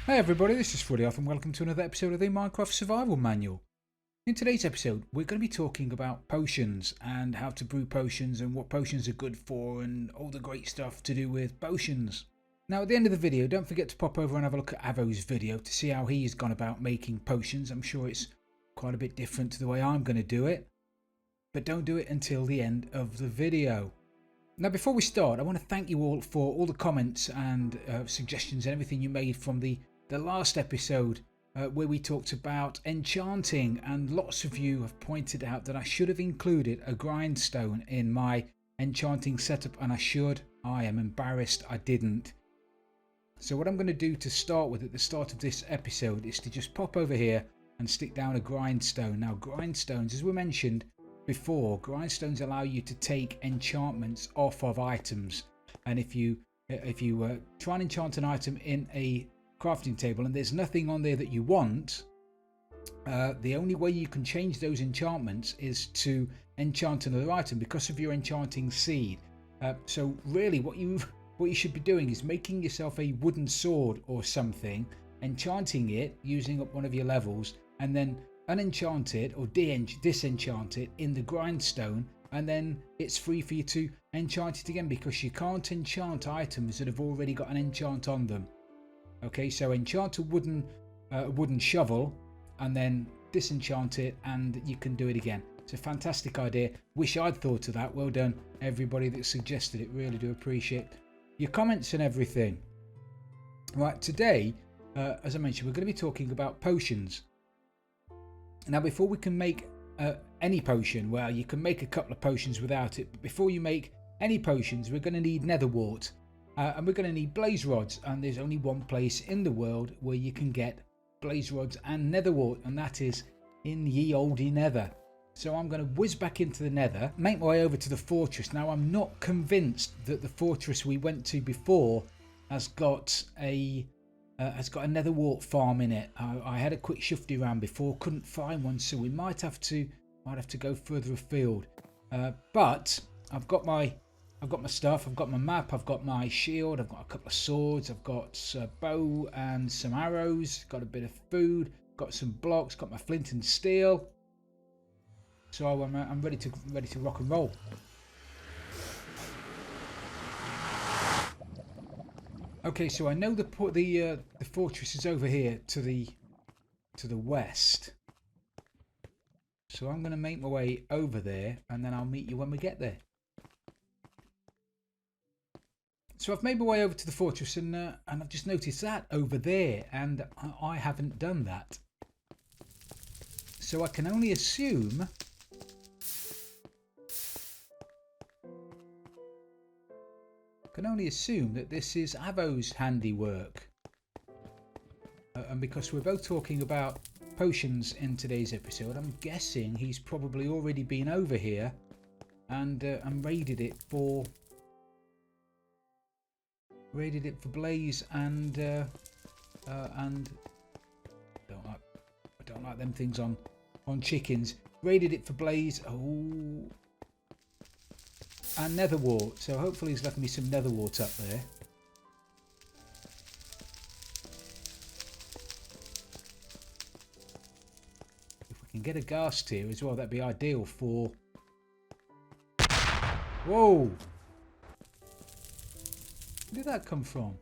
Hey everybody, this is Frilioth and welcome to another episode of the Minecraft Survival Manual. In today's episode, we're going to be talking about potions and how to brew potions and what potions are good for and all the great stuff to do with potions. Now at the end of the video, don't forget to pop over and have a look at Avo's video to see how he's gone about making potions. I'm sure it's quite a bit different to the way I'm going to do it, but don't do it until the end of the video. Now before we start, I want to thank you all for all the comments and suggestions and everything you made from the last episode where we talked about enchanting, and lots of you have pointed out that I should have included a grindstone in my enchanting setup, and I am embarrassed I didn't. So what I'm going to do to start with at the start of this episode is to just pop over here and stick down a grindstone. Now grindstones, as we mentioned before, grindstones allow you to take enchantments off of items, and if you try and enchant an item in a crafting table and there's nothing on there that you want, the only way you can change those enchantments is to enchant another item because of your enchanting seed. So really what you should be doing is making yourself a wooden sword or something, enchanting it using up one of your levels, and then unenchant it or disenchant it in the grindstone, and then it's free for you to enchant it again, because you can't enchant items that have already got an enchant on them. Okay, so enchant a wooden shovel and then disenchant it and you can do it again. It's a fantastic idea. Wish I'd thought of that. Well done everybody that suggested it. Really do appreciate your comments and everything. Right, today, as I mentioned, we're going to be talking about potions. Now before we can make any potion, well, you can make a couple of potions without it, but before you make any potions we're going to need Nether Wart. And we're going to need blaze rods, and there's only one place in the world where you can get blaze rods and Nether Wart, and that is in ye olde Nether. So I'm going to whiz back into the Nether, make my way over to the fortress. Now I'm not convinced that the fortress we went to before has got a Nether Wart farm in it. I had a quick shifty around before, couldn't find one, so we might have to go further afield. But I've got my stuff, I've got my map, I've got my shield, I've got a couple of swords, I've got a bow and some arrows, got a bit of food, got some blocks, got my flint and steel. So I'm ready to rock and roll. Okay, so I know the fortress is over here to the west. So I'm going to make my way over there, and then I'll meet you when we get there. So I've made my way over to the fortress, and I've just noticed that over there, and I haven't done that. So I can only assume that this is Avo's handiwork. And because we're both talking about potions in today's episode, I'm guessing he's probably already been over here and raided it for blaze and I don't like them things on chickens. Raided it for blaze, and Nether Wart. So hopefully he's left me some Nether Wart up there. If we can get a ghast here as well, that'd be ideal for... Whoa! Where did that come from?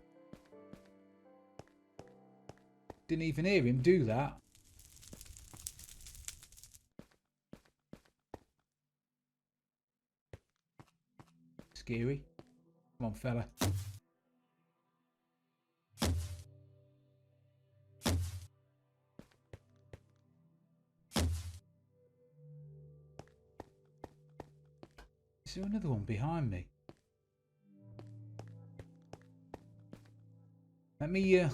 Didn't even hear him do that. Scary. Come on, fella. Is there another one behind me? Let me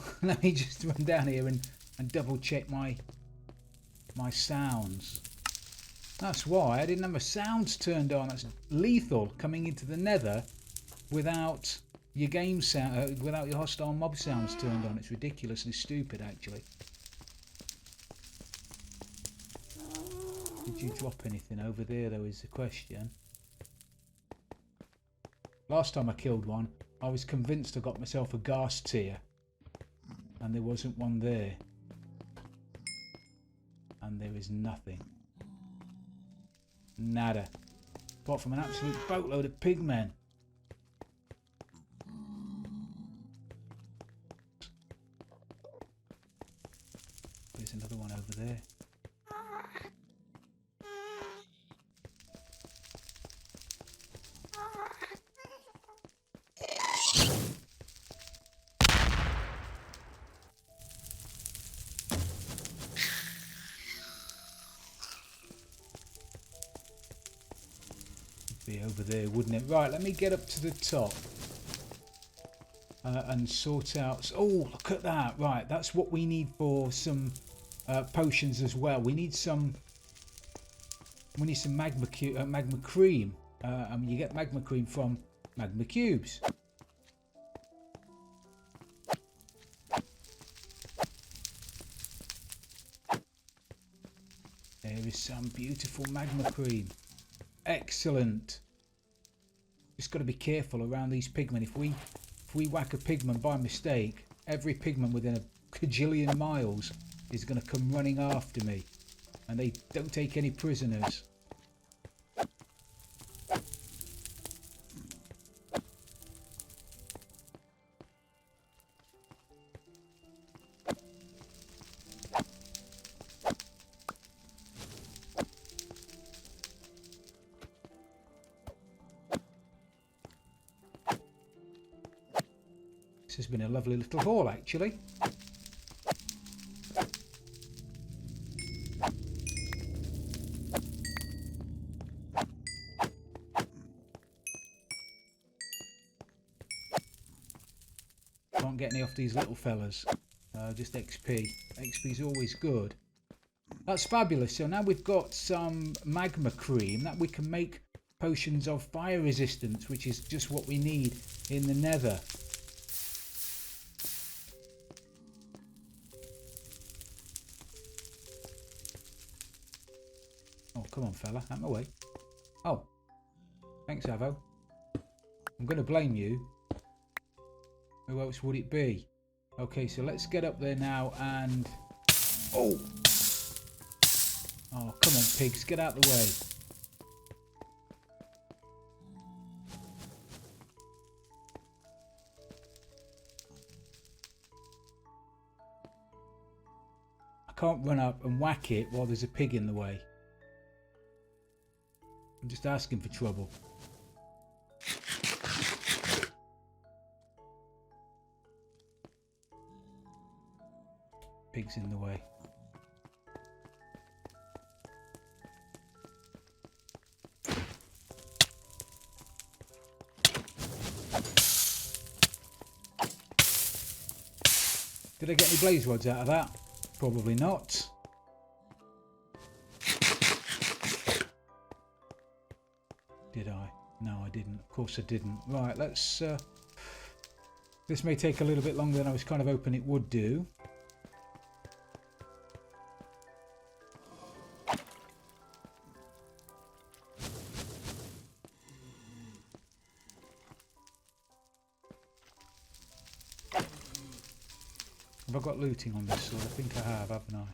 just run down here and double check my sounds. That's why I didn't have my sounds turned on. That's lethal, coming into the Nether without your game sound, without your hostile mob sounds turned on. It's ridiculously stupid, actually. Did you drop anything over there, though, is the question. Last time I killed one, I was convinced I got myself a ghast tier. And there wasn't one there. And there is nothing. Nada. Apart from an absolute boatload of pigmen. There's another one over there. Be over there, wouldn't it? Right, let me get up to the top and sort out. Oh, look at that! Right, that's what we need for some potions as well. We need some. We need some magma cream. You get magma cream from magma cubes. There is some beautiful magma cream. Excellent. Just got to be careful around these pigmen. If we whack a pigman by mistake, every pigman within a cajillion miles is going to come running after me, and they don't take any prisoners. This has been a lovely little haul, actually. Can't get any off these little fellas. Just XP. XP is always good. That's fabulous. So now we've got some magma cream that we can make potions of fire resistance, which is just what we need in the Nether. Oh, come on, fella. Out my way. Oh. Thanks, Avo. I'm going to blame you. Who else would it be? Okay, so let's get up there now and... Oh! Oh, come on, pigs. Get out of the way. I can't run up and whack it while there's a pig in the way. I'm just asking for trouble. Pig's in the way. Did I get any blaze rods out of that? Probably not. Did I? No, I didn't. Of course I didn't. Right, let's... this may take a little bit longer than I was kind of hoping it would do. Have I got looting on this sword? I think I have, haven't I?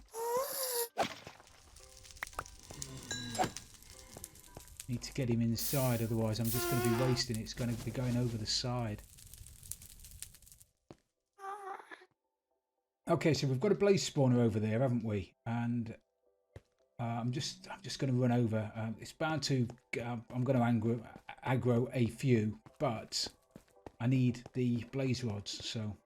Need to get him inside, otherwise I'm just going to be wasting it. It's going to be going over the side. Okay, so we've got a blaze spawner over there, haven't we? And I'm just going to run over. It's bound to. I'm going to aggro a few, but I need the blaze rods. So.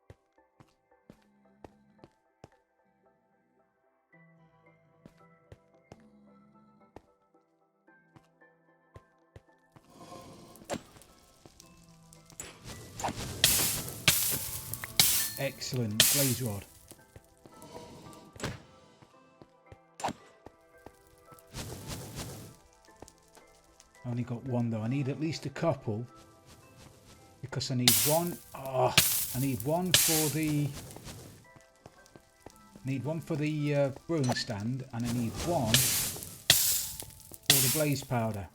Excellent blaze rod. I only got one though. I need at least a couple because I need one. Oh, I need one for the. Brewing stand, and I need one for the blaze powder.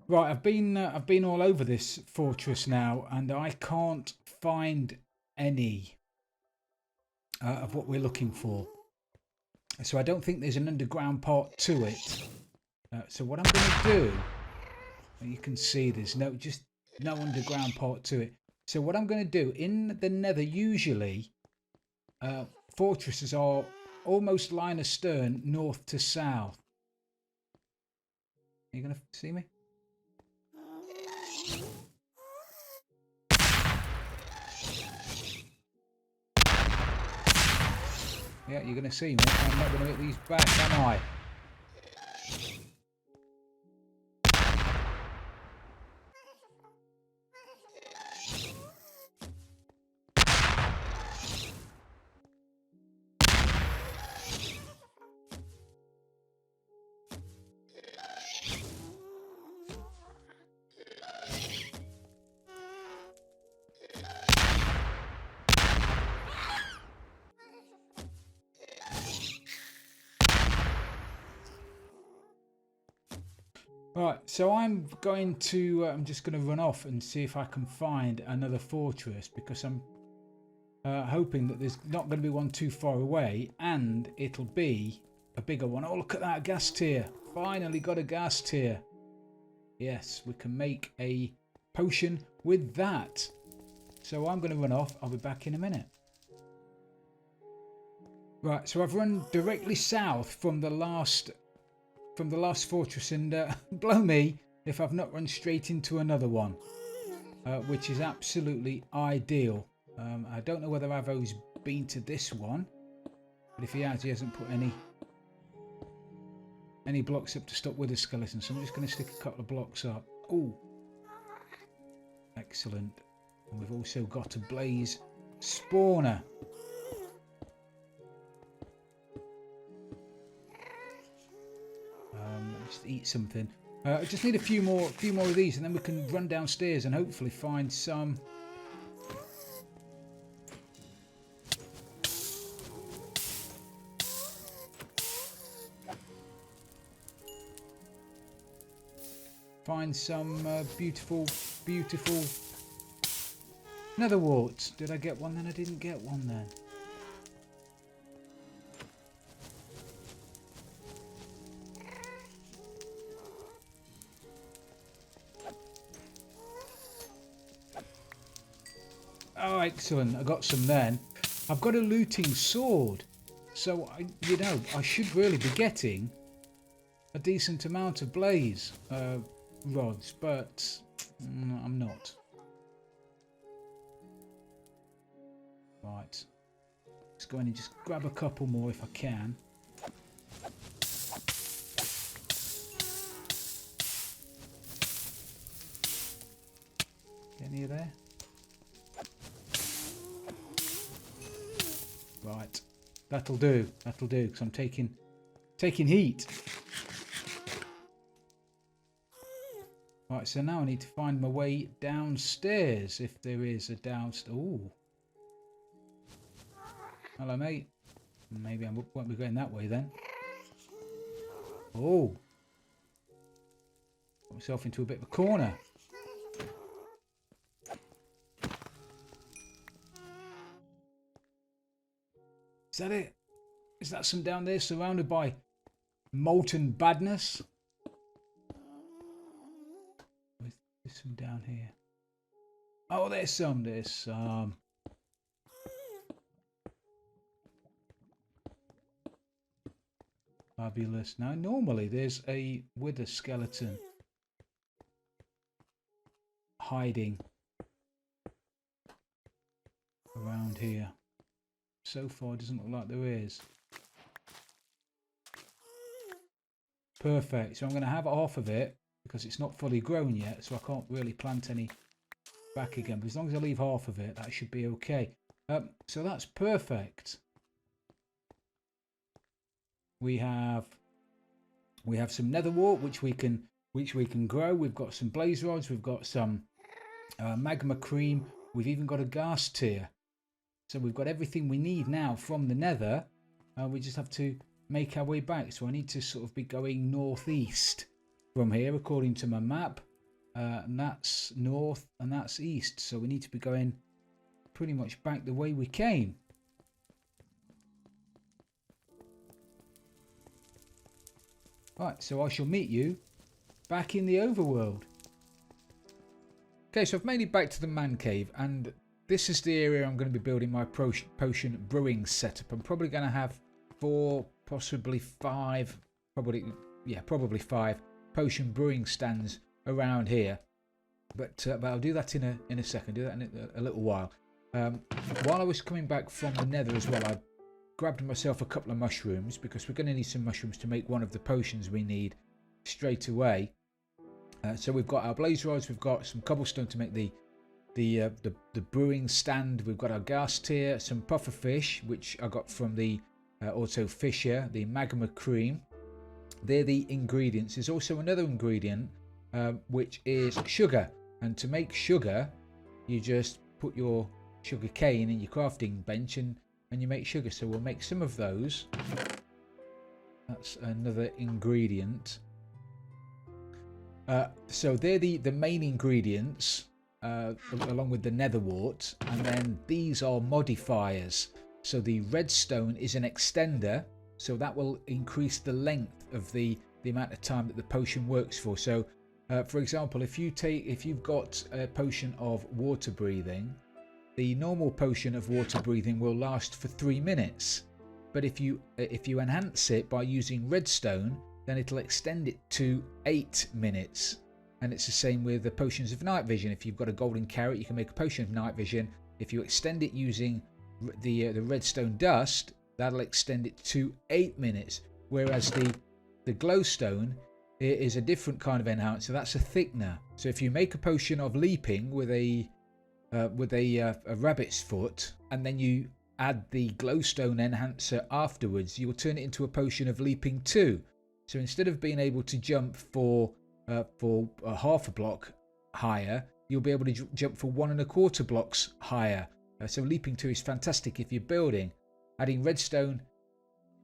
Right, I've been all over this fortress now, and I can't find any of what we're looking for. So I don't think there's an underground part to it. So what I'm going to do, you can see there's no underground part to it. So what I'm going to do in the Nether, usually fortresses are almost line astern, north to south. Are you going to see me? Yeah, you're going to see me. I'm not going to hit these back, am I? Right, so I'm just going to run off and see if I can find another fortress, because I'm hoping that there's not going to be one too far away, and it'll be a bigger one. Oh, look at that ghast tier. Finally got a ghast tier. Yes, we can make a potion with that. So I'm going to run off. I'll be back in a minute. Right, so I've run directly south from the last fortress, and blow me if I've not run straight into another one, which is absolutely ideal. I don't know whether Avo's been to this one, but if he has, he hasn't put any blocks up to stop wither skeletons, so I'm just going to stick a couple of blocks up. Oh, excellent. And we've also got a blaze spawner. Just eat something. I just need a few more of these, and then we can run downstairs and hopefully find some. Beautiful Nether Warts. Did I get one then? I didn't get one then. Oh, excellent. I got some then. I've got a looting sword. So, I should really be getting a decent amount of blaze rods, but I'm not. Right. Let's go in and just grab a couple more if I can. Any of there? Right. That'll do, because I'm taking heat. Right, so now I need to find my way downstairs, if there is a downstairs. Ooh. Hello, mate. Maybe I won't be going that way then. Oh. Got myself into a bit of a corner. Is that it? Is that some down there surrounded by molten badness? There's some down here. Oh, there's some. Fabulous. Now, normally there's a wither skeleton hiding around here. So far, it doesn't look like there is. Perfect. So I'm going to have half of it because it's not fully grown yet, so I can't really plant any back again. But as long as I leave half of it, that should be okay. So that's perfect. We have some Nether Wart, which we can grow. We've got some blaze rods. We've got some Magma Cream. We've even got a Ghast tier. So we've got everything we need now from the Nether. We just have to make our way back. So I need to sort of be going northeast from here, according to my map. and that's north, and that's east. So we need to be going pretty much back the way we came. Right, so I shall meet you back in the overworld. Okay, so I've made it back to the man cave, and this is the area I'm going to be building my potion brewing setup. I'm probably going to have 4, possibly 5, probably 5 potion brewing stands around here. But I'll do that in a second. Do that in a little while. While I was coming back from the Nether as well, I grabbed myself a couple of mushrooms because we're going to need some mushrooms to make one of the potions we need straight away. So we've got our blaze rods, we've got some cobblestone to make the brewing stand. We've got our ghast here, some puffer fish, which I got from the Auto Fisher, the Magma Cream. They're the ingredients. There's also another ingredient, which is sugar. And to make sugar, you just put your sugar cane in your crafting bench and you make sugar. So we'll make some of those. That's another ingredient. So they're the main ingredients, along with the Nether Wart, and then these are modifiers. So the redstone is an extender, so that will increase the length of the amount of time that the potion works for. So for example, if you've got a potion of water breathing, the normal potion of water breathing will last for 3 minutes, but if you enhance it by using redstone, then it'll extend it to 8 minutes. And it's the same with the potions of night vision. If you've got a golden carrot, you can make a potion of night vision. If you extend it using the redstone dust, that'll extend it to 8 minutes. Whereas the glowstone is a different kind of enhancer. That's a thickener. So if you make a potion of leaping with a rabbit's foot, and then you add the glowstone enhancer afterwards, you'll turn it into a potion of leaping 2. So instead of being able to jump for half a block higher, you'll be able to jump for 1 1/4 blocks higher. So leaping 2 is fantastic if you're building. Adding redstone,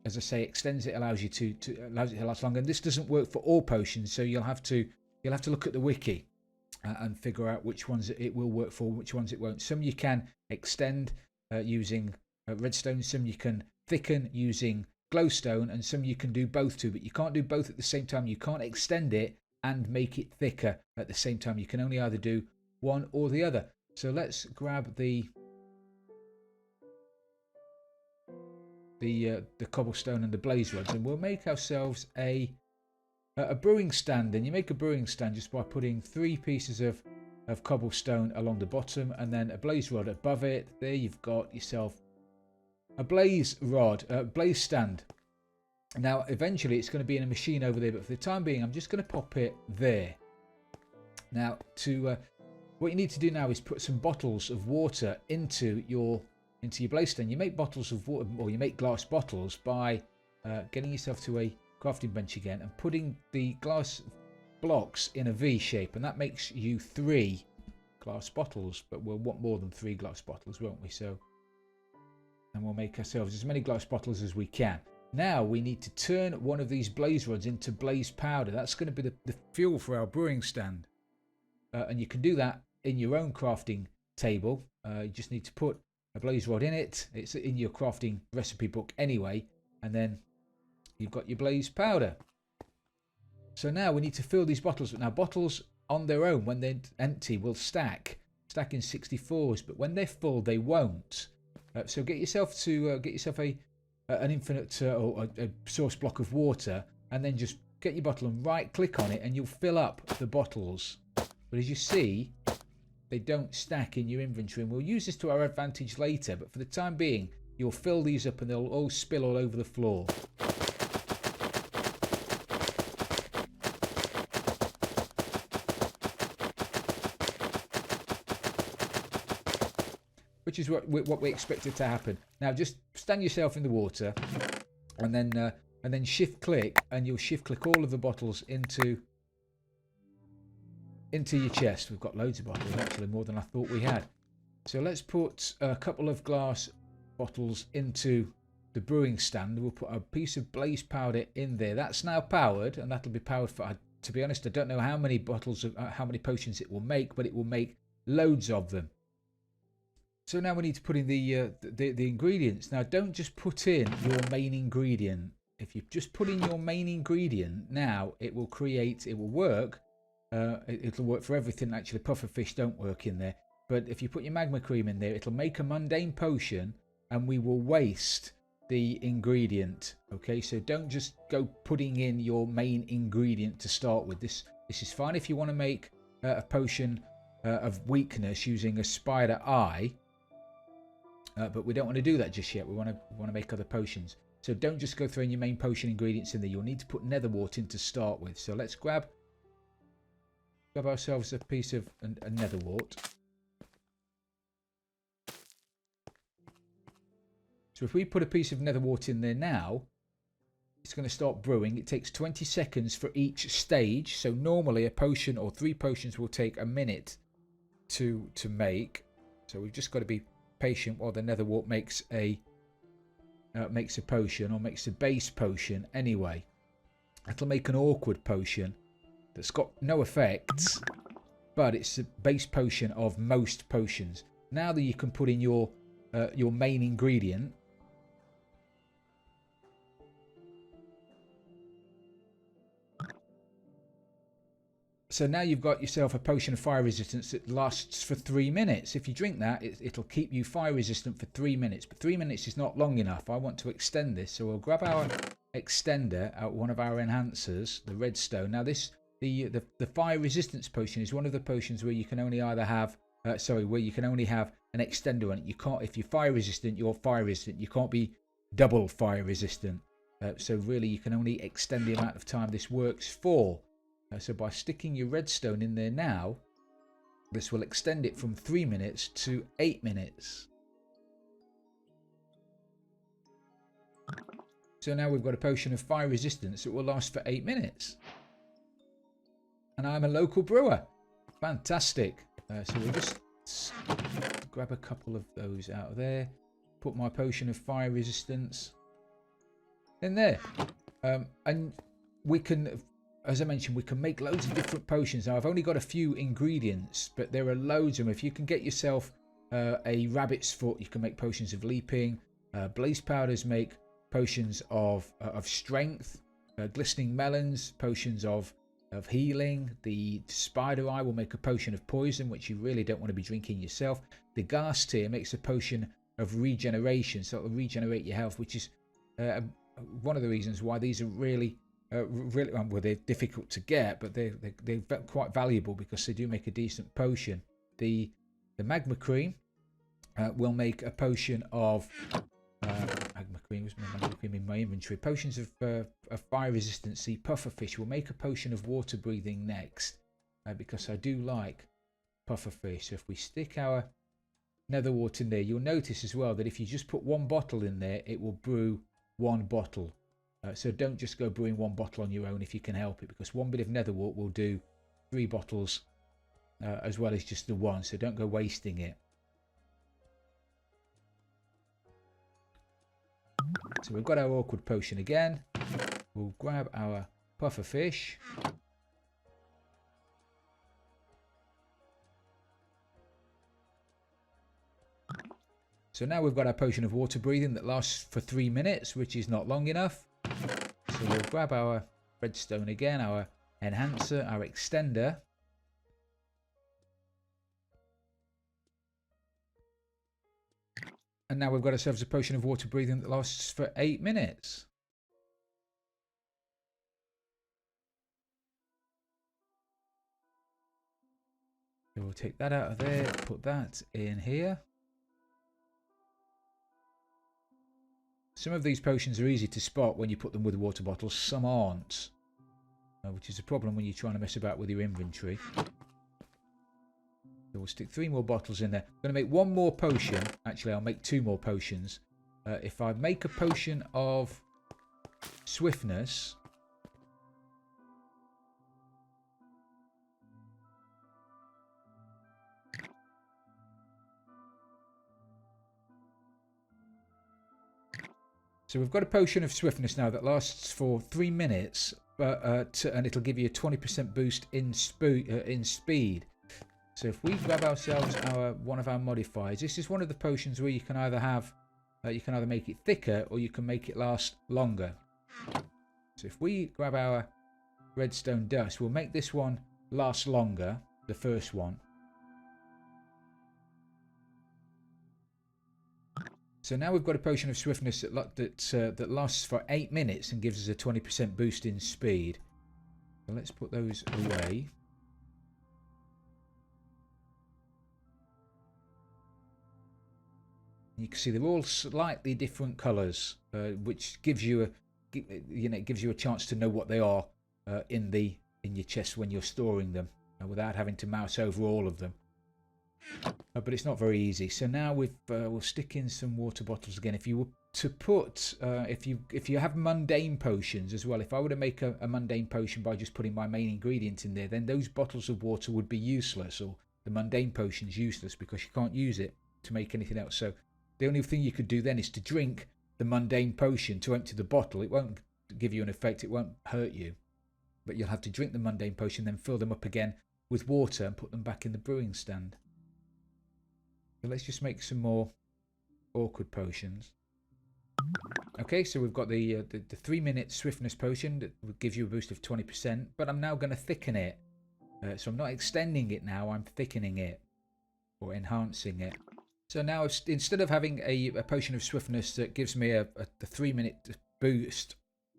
as I say, extends it, allows it to last longer. And this doesn't work for all potions, so you'll have to look at the wiki and figure out which ones it will work for, which ones it won't. Some you can extend using redstone, some you can thicken using glowstone, and some you can do both to, but you can't do both at the same time. You can't extend it and make it thicker at the same time. You can only either do one or the other. So let's grab the cobblestone and the blaze rods, and we'll make ourselves a brewing stand. And you make a brewing stand just by putting 3 pieces of cobblestone along the bottom and then a blaze rod above it. There you've got yourself a blaze stand. Now eventually it's going to be in a machine over there, but for the time being I'm just going to pop it there. Now what you need to do now is put some bottles of water into your blaze stand. You make bottles of water, or you make glass bottles by getting yourself to a crafting bench again and putting the glass blocks in a V shape, and that makes you 3 glass bottles. But we'll want more than 3 glass bottles, won't we? So, and we'll make ourselves as many glass bottles as we can. Now we need to turn one of these blaze rods into blaze powder. That's going to be the fuel for our brewing stand, and you can do that in your own crafting table. You just need to put a blaze rod in it. It's in your crafting recipe book anyway, and then you've got your blaze powder. So now we need to fill these bottles. Now bottles on their own, when they're empty, will stack in 64s, but when they're full they won't. So get yourself an infinite or a source block of water, and then just get your bottle and right click on it and you'll fill up the bottles. But as you see, they don't stack in your inventory, and we'll use this to our advantage later, but for the time being you'll fill these up and they'll all spill all over the floor. Which is what we expected to happen. Now just stand yourself in the water and then shift click, and you'll shift click all of the bottles into your chest. We've got loads of bottles, actually more than I thought we had. So let's put a couple of glass bottles into the brewing stand. We'll put a piece of blaze powder in there. That's now powered, and that'll be powered for, to be honest, I don't know how many bottles of how many potions it will make, but it will make loads of them. So now we need to put in the ingredients. Now don't just put in your main ingredient. If you just put in your main ingredient, now it will work. It'll work for everything. Actually, pufferfish don't work in there. But if you put your magma cream in there, it'll make a mundane potion, and we will waste the ingredient. Okay, so don't just go putting in your main ingredient to start with. This is fine if you want to make a potion of weakness using a spider eye, but we don't want to do that just yet. We want to make other potions. So don't just go throwing your main potion ingredients in there. You'll need to put Nether Wart in to start with. So let's grab ourselves a piece of a Nether Wart. So if we put a piece of Nether Wart in there now, it's going to start brewing. It takes 20 seconds for each stage. So normally a potion or 3 potions will take a minute to make. So we've just got to be patient while the Nether Wart makes a potion, or makes a base potion anyway. It'll make an awkward potion that's got no effects, but it's a base potion of most potions. Now that you can put in your main ingredient, so now you've got yourself a potion of fire resistance that lasts for 3 minutes. If you drink that, it'll keep you fire resistant for 3 minutes. But 3 minutes is not long enough. I want to extend this. So we'll grab our extender out, one of our enhancers, the redstone. Now the fire resistance potion is one of the potions where you can only either have, where you can only have an extender on it. You can't, if you're fire resistant, you're fire resistant. You can't be double fire resistant. So really you can only extend the amount of time this works for. So by sticking your redstone in there now, this will extend it from 3 minutes to 8 minutes. So now we've got a potion of fire resistance that will last for 8 minutes. And I'm a local brewer. Fantastic. So we'll just grab a couple of those out of there. Put my potion of fire resistance in there. And we can... As I mentioned, we can make loads of different potions. Now, I've only got a few ingredients, but there are loads of them. If you can get yourself a rabbit's foot, you can make potions of leaping. Blaze powders make potions of strength. Glistening melons, potions of healing. The spider eye will make a potion of poison, which you really don't want to be drinking yourself. The ghast here makes a potion of regeneration, so it'll regenerate your health, which is one of the reasons why these are really well, they're difficult to get, but they're quite valuable because they do make a decent potion. The magma cream will make a potion of magma cream. Where's my magma cream in my inventory? Potions of fire resistancy. Pufferfish will make a potion of water breathing next, because I do like pufferfish. So if we stick our Nether Wart in there, you'll notice as well that if you just put 1 bottle in there, it will brew 1 bottle. So don't just go brewing 1 bottle on your own if you can help it, because 1 bit of Nether Wart will do 3 bottles as well as just the 1. So don't go wasting it. So we've got our awkward potion again. We'll grab our pufferfish. So now we've got our potion of water breathing that lasts for 3 minutes, which is not long enough. So we'll grab our redstone again, our enhancer, our extender. And now we've got ourselves a potion of water breathing that lasts for 8 minutes. So we'll take that out of there, put that in here. Some of these potions are easy to spot when you put them with water bottles, some aren't. Which is a problem when you're trying to mess about with your inventory. So we'll stick 3 more bottles in there. I'm going to make 1 more potion. Actually, I'll make 2 more potions. If I make a potion of swiftness... So we've got a potion of swiftness now that lasts for 3 minutes, and it'll give you a 20% boost in speed. So if we grab ourselves one of our modifiers, this is one of the potions where you can either make it thicker or you can make it last longer. So if we grab our redstone dust, we'll make this one last longer, the first one. So now we've got a potion of swiftness that lasts for 8 minutes and gives us a 20% boost in speed. So let's put those away. You can see they're all slightly different colours, which gives you a chance to know what they are in your chest when you're storing them, without having to mouse over all of them. But it's not very easy. So now we'll stick in some water bottles again. If you were to put, if you have mundane potions as well, if I were to make a mundane potion by just putting my main ingredient in there, then those bottles of water would be useless, or the mundane potion's useless because you can't use it to make anything else. So the only thing you could do then is to drink the mundane potion to empty the bottle. It won't give you an effect, it won't hurt you, but you'll have to drink the mundane potion, then fill them up again with water and put them back in the brewing stand. So let's just make some more awkward potions. Okay, so we've got the 3-minute swiftness potion that gives you a boost of 20%, but I'm now going to thicken it. So I'm not extending it now, I'm thickening it, or enhancing it. So now instead of having a potion of swiftness that gives me the 3-minute boost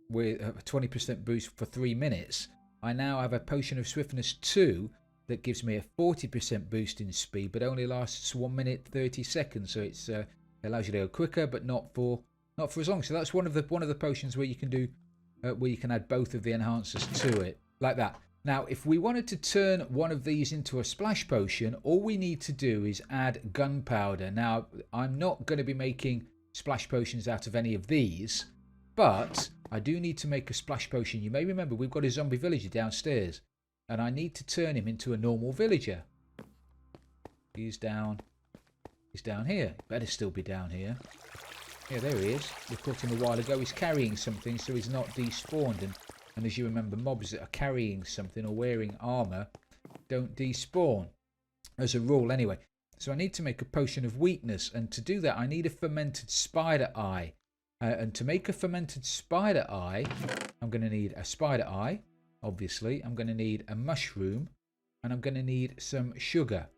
with a 20% boost for 3 minutes, I now have a potion of swiftness 2 that gives me a 40% boost in speed, but only lasts 1 minute 30 seconds. So it allows you to go quicker, but not for as long. So that's one of the potions where you can do where you can add both of the enhancers to it, like that. Now, if we wanted to turn one of these into a splash potion, all we need to do is add gunpowder. Now, I'm not going to be making splash potions out of any of these, but I do need to make a splash potion. You may remember we've got a zombie villager downstairs, and I need to turn him into a normal villager. He's down here. Better still be down here. Yeah, there he is. We caught him a while ago. He's carrying something, so he's not despawned. And as you remember, mobs that are carrying something or wearing armour don't despawn, as a rule anyway. So I need to make a potion of weakness, and to do that I need a fermented spider eye. And to make a fermented spider eye, I'm going to need a spider eye, obviously. I'm going to need a mushroom, and I'm going to need some sugar.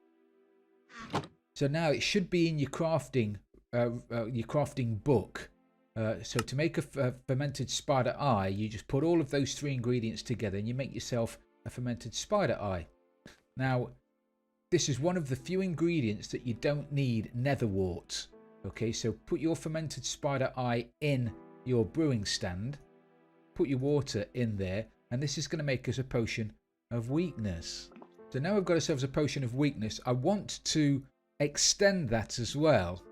So now it should be in your crafting book. So to make a fermented spider eye, you just put all of those 3 ingredients together and you make yourself a fermented spider eye. Now, this is one of the few ingredients that you don't need Nether Wart. Okay, so put your fermented spider eye in your brewing stand, put your water in there, and this is going to make us a potion of weakness. So now we've got ourselves a potion of weakness. I want to extend that as well.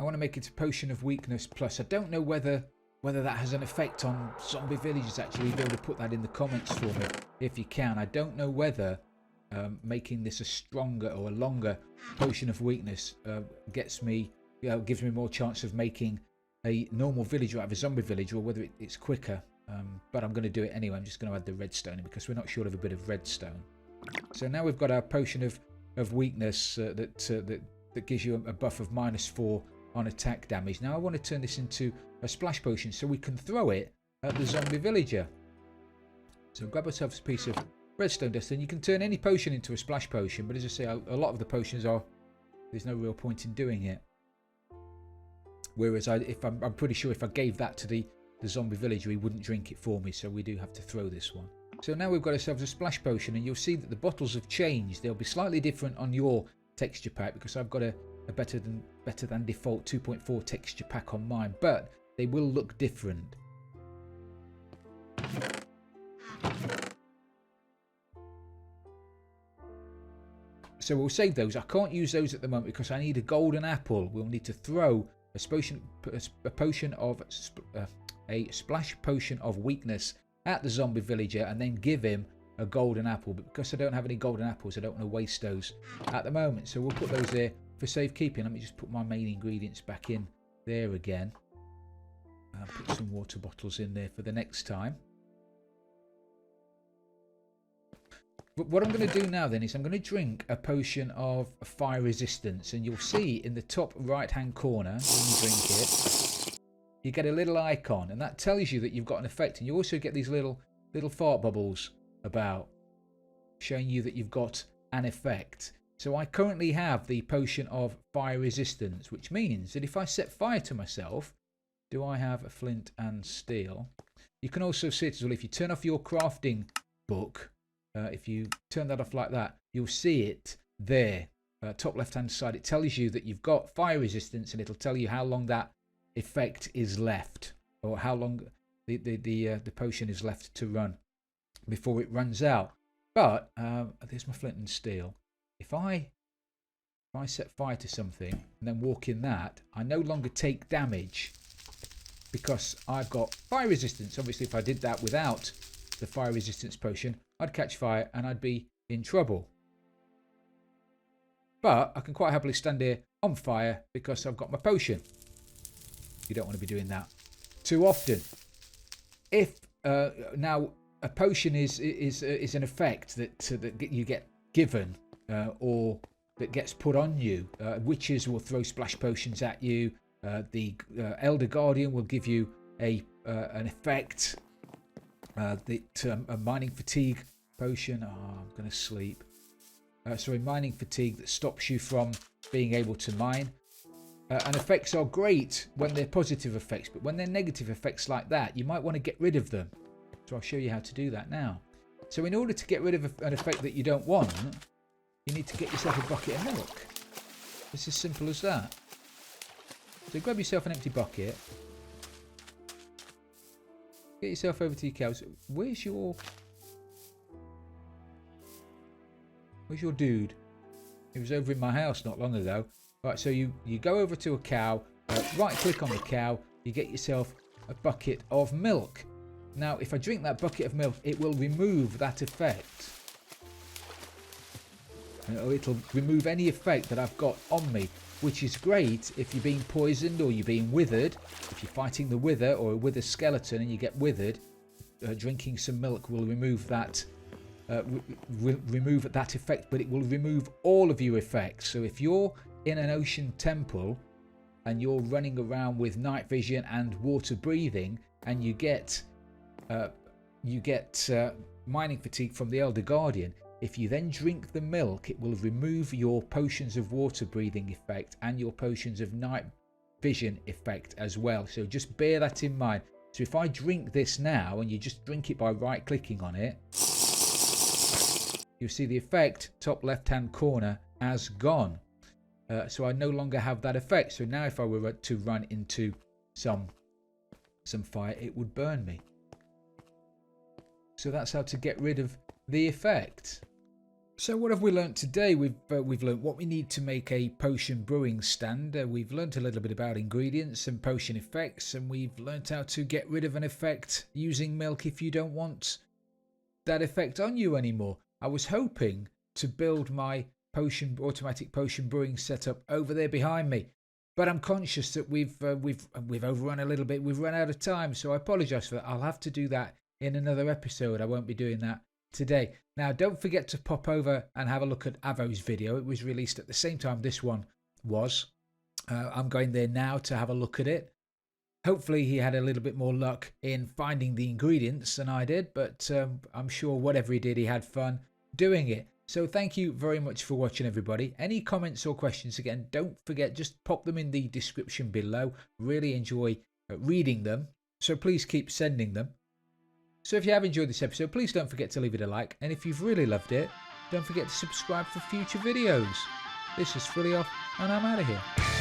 I want to make it a potion of weakness plus. I don't know whether that has an effect on zombie villagers. Actually, be able to put that in the comments for me if you can. I don't know whether making this a stronger or a longer potion of weakness gives me more chance of making a normal villager out of a zombie villager, or whether it's quicker. But I'm going to do it anyway. I'm just going to add the redstone in because we're not short of a bit of redstone. So now we've got our potion of weakness that gives you a buff of -4 on attack damage. Now I want to turn this into a splash potion so we can throw it at the zombie villager. So grab ourselves a piece of redstone dust, and you can turn any potion into a splash potion, but as I say, a lot of the potions there's no real point in doing it. Whereas I'm pretty sure if I gave that to the zombie villager, he wouldn't drink it for me, so we do have to throw this one. So now we've got ourselves a splash potion, and you'll see that the bottles have changed. They'll be slightly different on your texture pack because I've got a better than default 2.4 texture pack on mine, but they will look different. So we'll save those. I can't use those at the moment because I need a golden apple. We'll need to throw a splash potion of weakness at the zombie villager and then give him a golden apple. But because I don't have any golden apples, I don't want to waste those at the moment. So we'll put those there for safekeeping. Let me just put my main ingredients back in there again. I'll put some water bottles in there for the next time. But what I'm going to do now then is I'm going to drink a potion of fire resistance, and you'll see in the top right hand corner when you drink it, you get a little icon, and that tells you that you've got an effect. And you also get these little fart bubbles about, showing you that you've got an effect. So I currently have the potion of fire resistance, which means that if I set fire to myself, do I have a flint and steel? You can also see it as well if you turn off your crafting book. If you turn that off like that, you'll see it there, top left hand side. It tells you that you've got fire resistance, and it'll tell you how long that effect is left, or how long the potion is left to run before it runs out. But there's my flint and steel. If I set fire to something and then walk in that, I no longer take damage because I've got fire resistance. Obviously, if I did that without the fire resistance potion, I'd catch fire and I'd be in trouble. But I can quite happily stand here on fire because I've got my potion. You don't want to be doing that too often. If now a potion is an effect that you get given or that gets put on you. Witches will throw splash potions at you. The Elder Guardian will give you an effect. A mining fatigue potion. Oh, I'm going to sleep. Sorry, mining fatigue that stops you from being able to mine. And effects are great when they're positive effects, but when they're negative effects like that, you might want to get rid of them. So I'll show you how to do that now. So in order to get rid of an effect that you don't want, you need to get yourself a bucket of milk. It's as simple as that. So grab yourself an empty bucket. Get yourself over to your cows. Where's your dude? He was over in my house not long ago. Right, so you go over to a cow, right click on the cow, you get yourself a bucket of milk. Now, if I drink that bucket of milk, it will remove that effect. It'll remove any effect that I've got on me, which is great if you're being poisoned or you're being withered. If you're fighting the wither or a wither skeleton and you get withered, drinking some milk will remove that remove that effect, but it will remove all of your effects. So if you're in an ocean temple and you're running around with night vision and water breathing, and you get mining fatigue from the Elder Guardian, if you then drink the milk, it will remove your potions of water breathing effect and your potions of night vision effect as well. So just bear that in mind. So if I drink this now, and you just drink it by right clicking on it, you'll see the effect top left hand corner has gone. So I no longer have that effect. So now if I were to run into some fire, it would burn me. So that's how to get rid of the effect. So what have we learnt today? We've learnt what we need to make a potion brewing stand. We've learnt a little bit about ingredients and potion effects, and we've learnt how to get rid of an effect using milk if you don't want that effect on you anymore. I was hoping to build my automatic potion brewing setup over there behind me, but I'm conscious that we've overrun a little bit. We've run out of time, so I apologise for that. I'll have to do that in another episode. I won't be doing that today. Now, don't forget to pop over and have a look at Avo's video. It was released at the same time this one was. I'm going there now to have a look at it. Hopefully he had a little bit more luck in finding the ingredients than I did, but I'm sure whatever he did, he had fun doing it. So thank you very much for watching, everybody. Any comments or questions, again, don't forget, just pop them in the description below. Really enjoy reading them, so please keep sending them. So if you have enjoyed this episode, please don't forget to leave it a like, and if you've really loved it, don't forget to subscribe for future videos. This is Frilioth, and I'm out of here.